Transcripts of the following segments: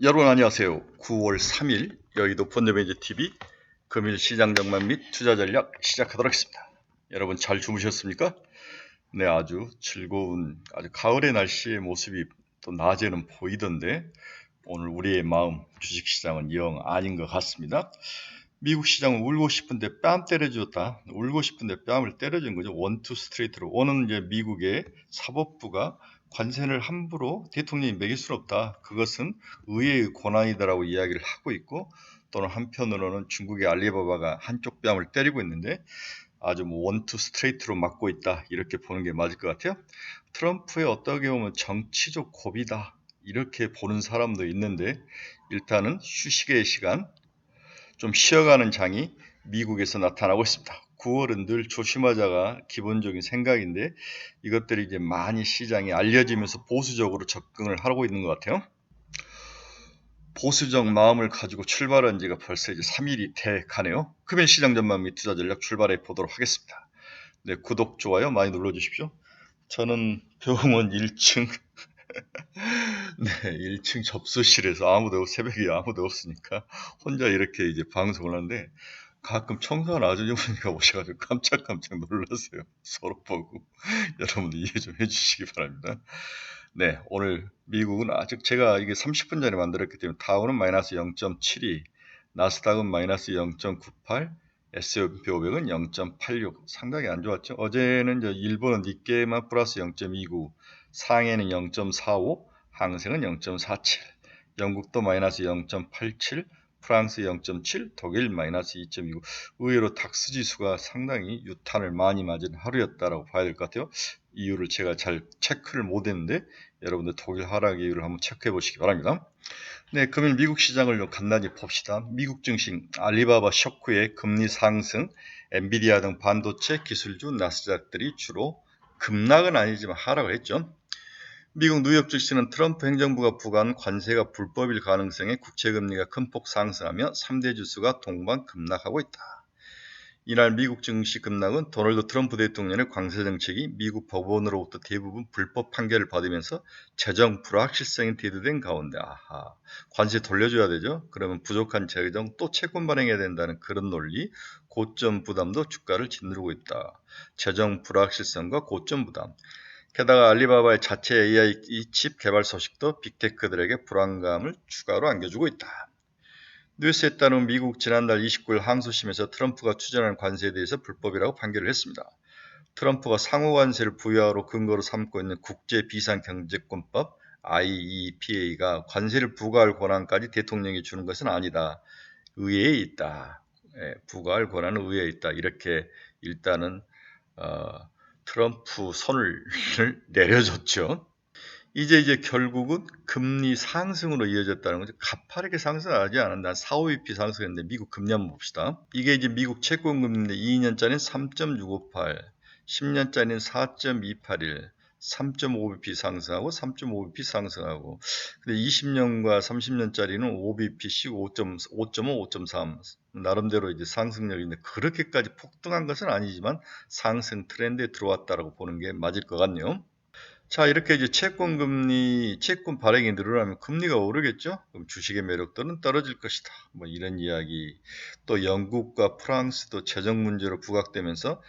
여러분 안녕하세요. 9월 3일 여의도 펀드매니저TV 금일 시장 전망 및 투자 전략 시작하도록 하겠습니다. 여러분 잘 주무셨습니까? 네, 아주 즐거운 아주 가을의 날씨의 모습이 또 낮에는 보이던데 오늘 우리의 마음 주식시장은 영 아닌 것 같습니다. 미국 시장은 울고 싶은데 뺨 때려주었다. 울고 싶은데 뺨을 때려준 거죠. 원투 스트레이트로. 오는 이제 미국의 사법부가 관세를 함부로 대통령이 매길 수는 없다. 그것은 의회의 권한이다라고 이야기를 하고 있고, 또는 한편으로는 중국의 알리바바가 한쪽 뺨을 때리고 있는데 아주 뭐 원투 스트레이트로 맞고 있다. 이렇게 보는 게 맞을 것 같아요. 트럼프의 어떻게 보면 정치적 고비다. 이렇게 보는 사람도 있는데 일단은 휴식의 시간, 좀 쉬어가는 장이 미국에서 나타나고 있습니다. 9월은 늘 조심하자가 기본적인 생각인데 이것들이 이제 많이 시장에 알려지면서 보수적으로 접근을 하고 있는 것 같아요. 보수적 마음을 가지고 출발한 지가 벌써 이제 3일이 돼 가네요. 금일 시장 전망 및 투자 전략 출발해 보도록 하겠습니다. 네, 구독, 좋아요 많이 눌러주십시오. 저는 병원 1층 네, 1층 접수실에서 새벽에 아무도 없으니까 혼자 이렇게 이제 방송을 하는데 가끔 청소하는 아주머니가 오셔가지고 깜짝깜짝 놀랐어요. 서로 보고. 여러분들 이해 좀 해주시기 바랍니다. 네, 오늘 미국은 아직 제가 이게 30분 전에 만들었기 때문에 다우는 마이너스 0.72, 나스닥은 마이너스 0.98, S&P 500은 0.86. 상당히 안 좋았죠. 어제는 이제 일본은 니케이만 플러스 0.29, 상해는 0.45, 항생은 0.47, 영국도 마이너스 0.87, 프랑스 0.7, 독일 마이너스 2.29. 의외로 닥스 지수가 상당히 유탄을 많이 맞은 하루였다라고 봐야 될 것 같아요. 이유를 제가 잘 체크를 못했는데 여러분들 독일 하락 이유를 한번 체크해 보시기 바랍니다. 네, 금일 미국 시장을 좀 간단히 봅시다. 미국 증시 알리바바 쇼크의 금리 상승, 엔비디아 등 반도체 기술주 나스닥들이 주로 급락은 아니지만 하락을 했죠. 미국 뉴욕 증시는 트럼프 행정부가 부과한 관세가 불법일 가능성에 국채금리가 큰 폭 상승하며 3대 지수가 동반 급락하고 있다. 이날 미국 증시 급락은 도널드 트럼프 대통령의 관세 정책이 미국 법원으로부터 대부분 불법 판결을 받으면서 재정 불확실성이 대두된 가운데 관세 돌려줘야 되죠. 그러면 부족한 재정 또 채권 발행해야 된다는 그런 논리, 고점 부담도 주가를 짓누르고 있다. 재정 불확실성과 고점 부담. 게다가 알리바바의 자체 AI 칩 개발 소식도 빅테크들에게 불안감을 추가로 안겨주고 있다. 뉴스에 따르면 미국 지난달 29일 항소심에서 트럼프가 추진한 관세에 대해서 불법이라고 판결을 했습니다. 트럼프가 상호관세를 부여하러 근거로 삼고 있는 국제비상경제권법 IEPA가 관세를 부과할 권한까지 대통령이 주는 것은 아니다. 의회에 있다. 부과할 권한은 의회에 있다. 이렇게 일단은 트럼프 손을 내려줬죠. 이제 결국은 금리 상승으로 이어졌다는 거죠. 가파르게 상승하지 않았나. 4, 5bp 상승했는데 미국 금리 한번 봅시다. 이게 이제 미국 채권 금리인데 2년짜리는 3.658, 10년짜리는 4.281, 3.5bp 상승하고 3.5bp 상승하고. 근데 20년과 30년짜리는 5bp씩 5.5, 5.3. 나름대로 이제 상승력이 있는데 그렇게까지 폭등한 것은 아니지만 상승 트렌드에 들어왔다라고 보는 게 맞을 것 같네요. 자, 이렇게 이제 채권 발행이 늘어나면 금리가 오르겠죠? 그럼 주식의 매력도는 떨어질 것이다. 뭐 이런 이야기. 또 영국과 프랑스도 재정 문제로 부각되면서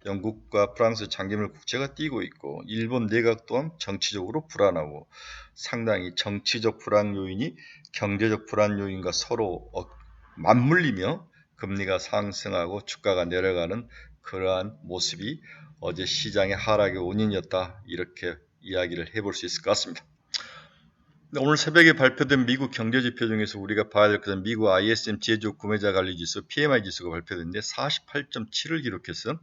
영국과 프랑스 장기물 국채가 뛰고 있고, 일본 내각 또한 정치적으로 불안하고, 상당히 정치적 불안 요인이 경제적 불안 요인과 서로 맞물리며 금리가 상승하고 주가가 내려가는 그러한 모습이 어제 시장의 하락의 원인이었다. 이렇게 이야기를 해볼 수 있을 것 같습니다. 오늘 새벽에 발표된 미국 경제지표 중에서 우리가 봐야 될 것은 미국 ISM 제조업 구매자 관리지수 PMI 지수가 발표됐는데 48.7을 기록했어.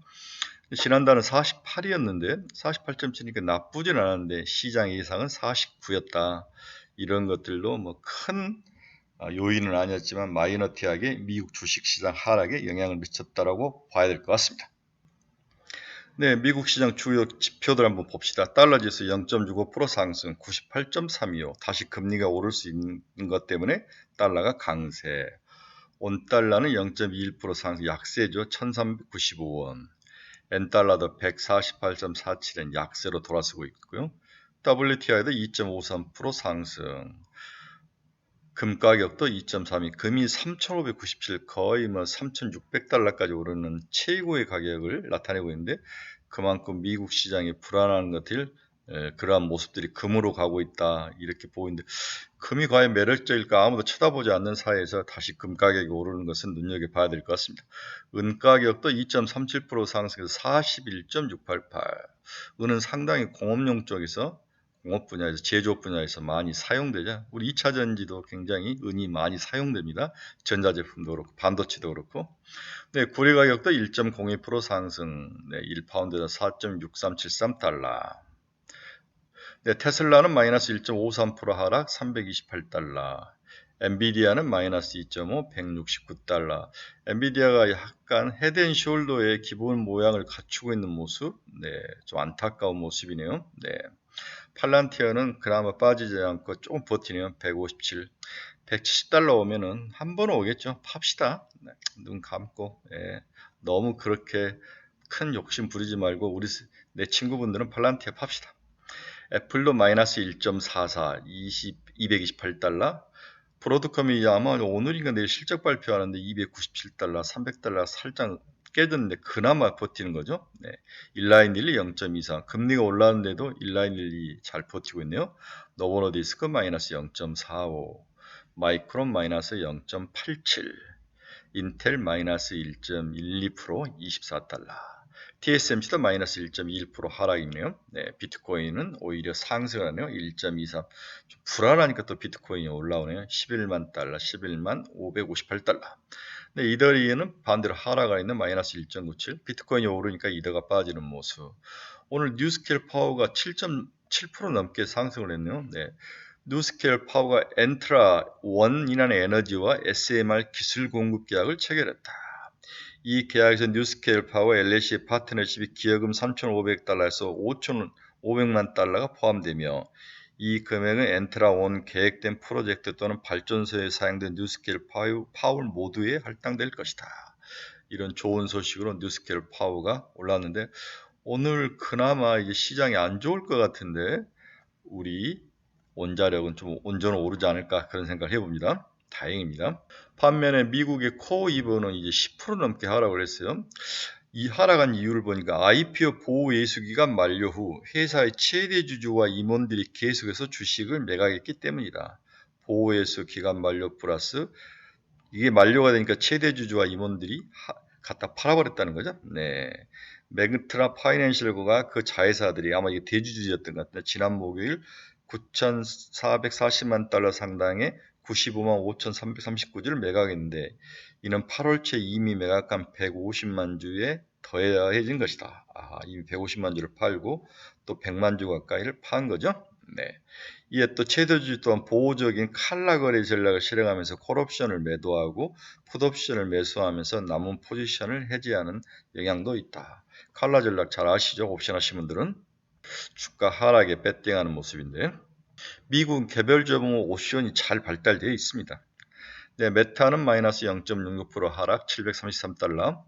지난달은 48이었는데 48.7이니까 나쁘진 않았는데 시장 예상은 49였다. 이런 것들도 뭐 큰 요인은 아니었지만 마이너티하게 미국 주식시장 하락에 영향을 미쳤다라고 봐야 될 것 같습니다. 네, 미국 시장 주요 지표들 한번 봅시다. 달러 지수 0.65% 상승, 98.325. 다시 금리가 오를 수 있는 것 때문에 달러가 강세. 온달러는 0.21% 상승, 약세죠. 1395원. 엔달러도 148.47엔 약세로 돌아서고 있고요. WTI도 2.53% 상승. 금 가격도 2.32, 금이 3,597, 거의 뭐 3,600달러까지 오르는 최고의 가격을 나타내고 있는데, 그만큼 미국 시장이 불안한 것들, 그러한 모습들이 금으로 가고 있다, 이렇게 보이는데, 금이 과연 매력적일까? 아무도 쳐다보지 않는 사이에서 다시 금 가격이 오르는 것은 눈여겨봐야 될 것 같습니다. 은 가격도 2.37% 상승해서 41.688. 은은 상당히 공업용 쪽에서, 공업 분야에서, 제조업 분야에서 많이 사용되죠. 우리 2차 전지도 굉장히 은이 많이 사용됩니다. 전자제품도 그렇고 반도체도 그렇고. 네, 구리 가격도 1.02% 상승, 네, 1파운드에 4.6373달러. 네, 테슬라는 마이너스 1.53% 하락, 328달러. 엔비디아는 마이너스 2.5, 169달러. 엔비디아가 약간 헤드앤숄더의 기본 모양을 갖추고 있는 모습, 네, 좀 안타까운 모습이네요. 네. 팔란티어는 그나마 빠지지 않고 조금 버티네요. 157, 170달러 오면은 한 번은 오겠죠. 팝시다. 네, 눈 감고. 예, 너무 그렇게 큰 욕심 부리지 말고 내 친구분들은 팔란티어 팝시다. 애플도 마이너스 1.44, 228달러. 브로드컴이 아마 오늘인가 내일 실적 발표하는데 297달러, 300달러 살짝 깨졌는데 그나마 버티는 거죠. 네. 일라인일리 0.24. 금리가 올랐는데도 일라인일리 잘 버티고 있네요. 노보노디스크 마이너스 0.45. 마이크론 마이너스 0.87. 인텔 마이너스 1.12%, 24달러. TSMC도 마이너스 1.21% 하락이네요. 네, 비트코인은 오히려 상승하네요. 1.23. 좀 불안하니까 또 비트코인이 올라오네요. 11만 달러, 11만 558달러. 네, 이더리움은 반대로 하락하 있는 마이너스 1.97. 비트코인이 오르니까 이더가 빠지는 모습. 오늘 뉴스케일 파워가 7.7% 넘게 상승을 했네요. 네. 뉴스케일 파워가 엔트라 원이라는 에너지와 SMR 기술 공급 계약을 체결했다. 이 계약에서 뉴스케일 파워 LAC의 파트너십이 기여금 3,500달러에서 5,500만 달러가 포함되며, 이 금액은 엔트라 원 계획된 프로젝트 또는 발전소에 사용된 뉴스케일 파워 모두에 할당될 것이다. 이런 좋은 소식으로 뉴스케일 파워가 올랐는데, 오늘 그나마 이제 시장이 안 좋을 것 같은데 우리 원자력은 좀 온전히 오르지 않을까, 그런 생각을 해봅니다. 다행입니다. 반면에 미국의 코어 이버는 이제 10% 넘게 하락을 했어요. 이 하락한 이유를 보니까 IPO 보호 예수기간 만료 후 회사의 최대 주주와 임원들이 계속해서 주식을 매각했기 때문이다. 보호 예수 기간 만료 플러스 이게 만료가 되니까 최대 주주와 임원들이 갖다 팔아버렸다는 거죠. 네. 맥트라 파이낸셜과 그 자회사들이 아마 이게 대주주였던 것 같은데, 지난 목요일 9,440만 달러 상당의 95만 5,339주를 매각했는데, 이는 8월 초 이미 매각한 150만 주에 더해진 것이다. 이미 150만 주를 팔고 또 100만 주 가까이를 판 거죠. 네. 이에 또 최대주주 또한 보호적인 칼라 거래 전략을 실행하면서 콜옵션을 매도하고 풋옵션을 매수하면서 남은 포지션을 해지하는 영향도 있다. 칼라 전략 잘 아시죠? 옵션 하신 분들은. 주가 하락에 배팅하는 모습인데, 미국 개별적으로 옵션이 잘 발달되어 있습니다. 네, 메타는 마이너스 0.66% 하락 733달러.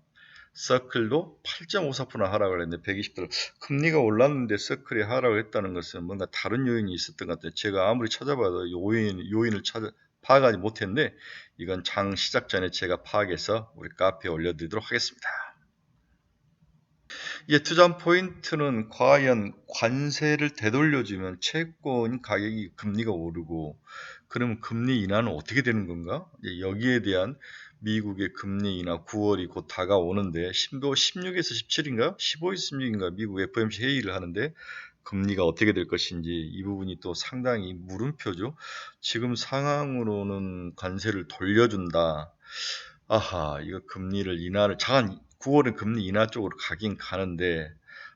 서클도 8.54% 하락을 했는데 120달러. 금리가 올랐는데 서클이 하락을 했다는 것은 뭔가 다른 요인이 있었던 것 같아요. 제가 아무리 찾아봐도 요인을 파악하지 못했는데, 이건 장 시작 전에 제가 파악해서 우리 카페에 올려드리도록 하겠습니다. 이제 투자 포인트는 과연 관세를 되돌려주면 채권 가격이 금리가 오르고, 그러면 금리 인하는 어떻게 되는 건가? 여기에 대한 미국의 금리 인하 9월이 곧 다가오는데 16에서 17인가 15에서 16인가 미국 FOMC 회의를 하는데, 금리가 어떻게 될 것인지 이 부분이 또 상당히 물음표죠. 지금 상황으로는 관세를 돌려준다. 이거 금리를 인하를 9월은 금리 인하 쪽으로 가긴 가는데,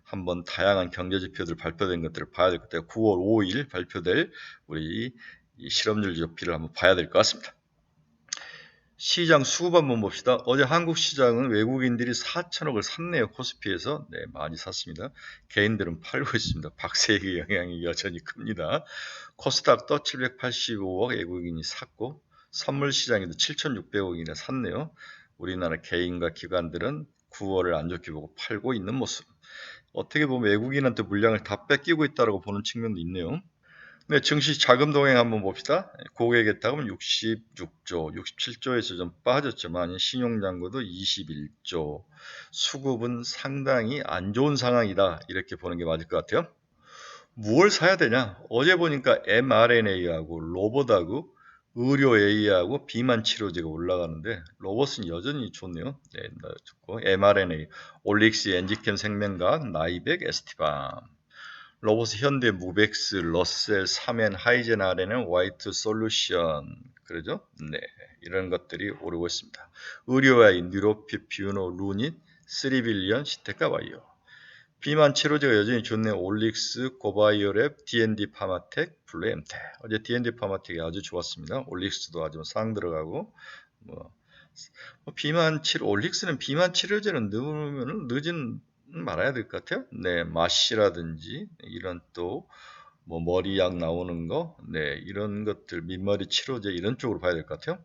한번 다양한 경제 지표들 발표된 것들을 봐야 될 것 같아요. 9월 5일 발표될 우리 이 실업률 지표를 한번 봐야 될 것 같습니다. 시장 수급 한번 봅시다. 어제 한국 시장은 외국인들이 4천억을 샀네요. 코스피에서. 네, 많이 샀습니다. 개인들은 팔고 있습니다. 박세익의 영향이 여전히 큽니다. 코스닥도 785억 외국인이 샀고, 선물 시장에도 7,600억이나 샀네요. 우리나라 개인과 기관들은 9월을 안 좋게 보고 팔고 있는 모습. 어떻게 보면 외국인한테 물량을 다 뺏기고 있다고 보는 측면도 있네요. 네, 증시 자금 동행 한번 봅시다. 고객에 따르면 66조, 67조에서 좀 빠졌지만 신용잔고도 21조, 수급은 상당히 안 좋은 상황이다. 이렇게 보는 게 맞을 것 같아요. 무엇을 사야 되냐? 어제 보니까 mRNA하고 로봇하고 의료 AI하고 비만 치료제가 올라가는데 로봇은 여전히 좋네요. 네, 좋고 mRNA, 올릭스, 엔지캠 생명과학, 나이백, 에스티밤. 로봇 현대, 무벡스, 러셀, 사멘, 하이젠 아레는 화이트 솔루션 그러죠? 네, 이런 것들이 오르고 있습니다. 의료와의 뉴로피, 뷰노, 루닛, 스리빌리언, 시테카 바이오. 비만 치료제가 여전히 좋네. 올릭스, 고바이오랩, D&D 파마텍, 블루엠텍. 어제 D&D 파마텍이 아주 좋았습니다. 올릭스도 아주 상 들어가고 뭐 비만 치료 올릭스는 비만 치료제는 넣으면 늦은 말아야 될 것 같아요. 네, 마시라든지 이런 또 뭐 머리약 나오는 거, 네, 이런 것들 민머리 치료제 이런 쪽으로 봐야 될 것 같아요.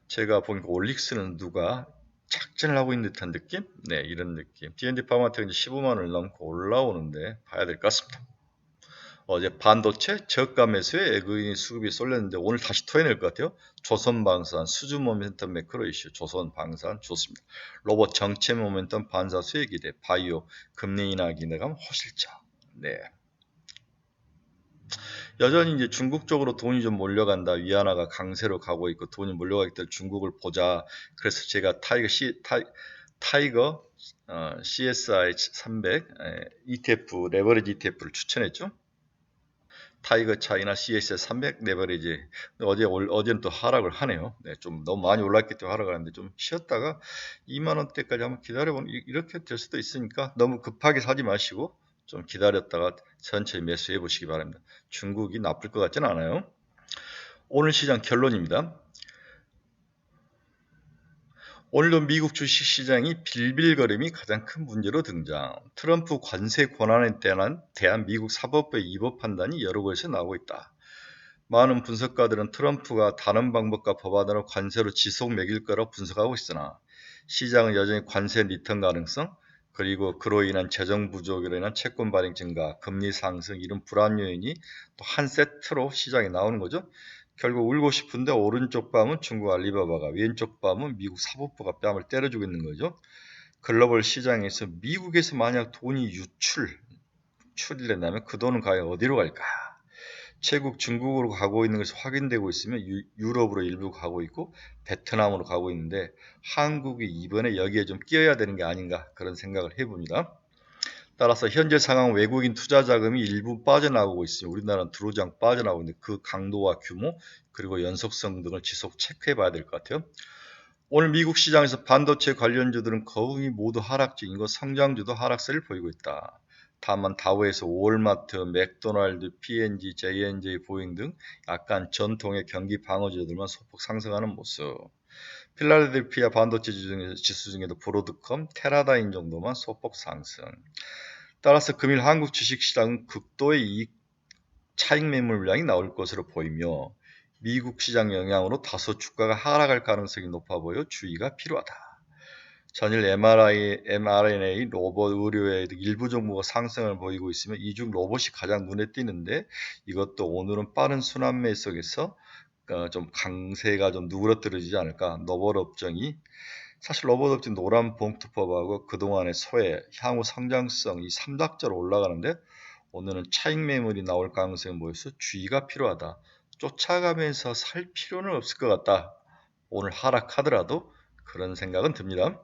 제가 보니까 올릭스는 누가 작전을 하고 있는 듯한 느낌? 네, 이런 느낌. D&D 파마텍 이제 15만 원을 넘고 올라오는데 봐야 될 것 같습니다. 어제 반도체 저가 매수에 에그인이 수급이 쏠렸는데 오늘 다시 토해낼 것 같아요. 조선방산 수주 모멘텀 매크로 이슈 조선방산 좋습니다. 로봇 정체 모멘텀 반사 수혜 기대 바이오 금리 인하 기대감 호실적. 네. 여전히 이제 중국 쪽으로 돈이 좀 몰려간다. 위안화가 강세로 가고 있고 돈이 몰려가기 때문에 중국을 보자. 그래서 제가 타이거 CSI 300 ETF 레버리지 ETF를 추천했죠. 타이거 차이나 CSI 300 레버리지. 어제는 또 하락을 하네요. 네, 좀 너무 많이 올랐기 때문에 하락을 하는데 좀 쉬었다가 2만 원대까지 한번 기다려보면 이렇게 될 수도 있으니까 너무 급하게 사지 마시고 좀 기다렸다가 천천히 매수해 보시기 바랍니다. 중국이 나쁠 것 같지는 않아요. 오늘 시장 결론입니다. 오늘도 미국 주식시장이 빌빌거림이 가장 큰 문제로 등장. 트럼프 관세 권한에 대한 미국 사법부의 위법 판단이 여러 곳에서 나오고 있다. 많은 분석가들은 트럼프가 다른 방법과 법안으로 관세로 지속 매길 거라고 분석하고 있으나 시장은 여전히 관세 리턴 가능성 그리고 그로 인한 재정 부족으로 인한 채권 발행 증가, 금리 상승 이런 불안 요인이 또 한 세트로 시장에 나오는 거죠. 결국 울고 싶은데 오른쪽 밤은 중국 알리바바가 왼쪽 밤은 미국 사법부가 뺨을 때려주고 있는 거죠. 글로벌 시장에서 미국에서 만약 돈이 출이된다면 그 돈은 과연 어디로 갈까? 최국 중국으로 가고 있는 것이 확인되고 있으면 유럽으로 일부 가고 있고 베트남으로 가고 있는데 한국이 이번에 여기에 좀 끼어야 되는 게 아닌가 그런 생각을 해봅니다. 따라서 현재 상황 외국인 투자 자금이 일부 빠져나오고 있으니 우리나라는 들어오지 않고 빠져나오고 있는데 그 강도와 규모 그리고 연속성 등을 지속 체크해 봐야 될 것 같아요. 오늘 미국 시장에서 반도체 관련주들은 거의 모두 하락 중이고 성장주도 하락세를 보이고 있다. 다만 다우에서 월마트, 맥도날드, P&G, J&J, 보잉 등 약간 전통의 경기 방어주들만 소폭 상승하는 모습. 필라델피아 반도체 지수 중에도 브로드컴, 테라다인 정도만 소폭 상승. 따라서 금일 한국 주식시장은 극도의 차익 매물 물량이 나올 것으로 보이며 미국 시장 영향으로 다소 주가가 하락할 가능성이 높아 보여 주의가 필요하다. 전일 mRNA 로봇 의료의 일부 종목가 상승을 보이고 있으며 이 중 로봇이 가장 눈에 띄는데 이것도 오늘은 빠른 순환매 속에서 좀 강세가 좀 누그러뜨려지지 않을까. 로봇 업종이 사실 로봇 업종 노란 봉투법하고 그동안의 소외, 향후 성장성 이 삼각자로 올라가는데 오늘은 차익 매물이 나올 가능성이 보여서 주의가 필요하다. 쫓아가면서 살 필요는 없을 것 같다. 오늘 하락하더라도 그런 생각은 듭니다.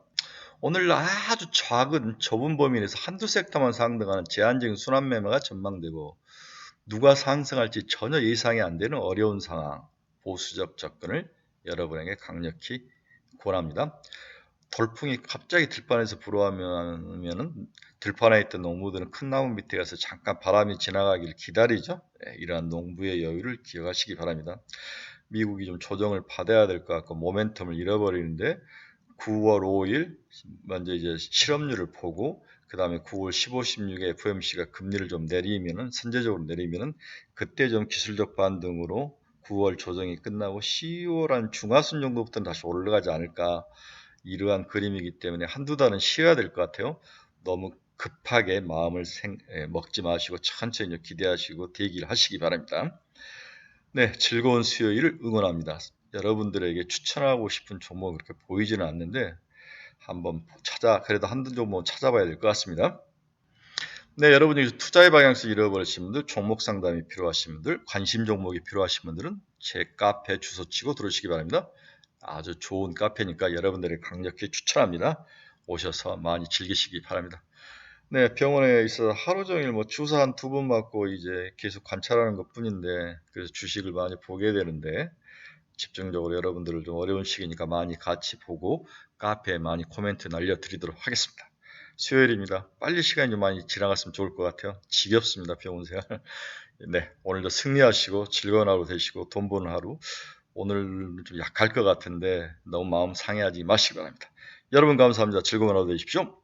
오늘 아주 작은 좁은 범위 내에서 한두 섹터만 상승하는 제한적인 순환 매매가 전망되고 누가 상승할지 전혀 예상이 안 되는 어려운 상황, 보수적 접근을 여러분에게 강력히 권합니다. 돌풍이 갑자기 들판에서 불어오면은 들판에 있던 농부들은 큰 나무 밑에 가서 잠깐 바람이 지나가길 기다리죠. 이러한 농부의 여유를 기억하시기 바랍니다. 미국이 좀 조정을 받아야 될 것 같고 모멘텀을 잃어버리는데 9월 5일 먼저 이제 실업률을 보고 그 다음에 9월 15, 16에 FOMC가 금리를 좀 내리면은 선제적으로 내리면은 그때 좀 기술적 반등으로 9월 조정이 끝나고 10월 한 중하순 정도부터는 다시 올라가지 않을까 이러한 그림이기 때문에 한두 달은 쉬어야 될 것 같아요. 너무 급하게 마음을 먹지 마시고 천천히 기대하시고 대기를 하시기 바랍니다. 네, 즐거운 수요일을 응원합니다. 여러분들에게 추천하고 싶은 종목은 그렇게 보이지는 않는데 한번 그래도 한두 종목 찾아봐야 될 것 같습니다. 네, 여러분이 투자의 방향성을 잃어버리신 분들, 종목 상담이 필요하신 분들, 관심 종목이 필요하신 분들은 제 카페 주소 치고 들어오시기 바랍니다. 아주 좋은 카페니까 여러분들에게 강력히 추천합니다. 오셔서 많이 즐기시기 바랍니다. 네, 병원에 있어서 하루 종일 주사 한 2번 맞고 이제 계속 관찰하는 것 뿐인데, 그래서 주식을 많이 보게 되는데, 집중적으로 여러분들을 좀 어려운 시기니까 많이 같이 보고 카페에 많이 코멘트 날려드리도록 하겠습니다. 수요일입니다. 빨리 시간이 좀 많이 지나갔으면 좋을 것 같아요. 지겹습니다, 병원 생활. 네, 오늘도 승리하시고 즐거운 하루 되시고 돈 버는 하루. 오늘 좀 약할 것 같은데 너무 마음 상해하지 마시기 바랍니다. 여러분 감사합니다. 즐거운 하루 되십시오.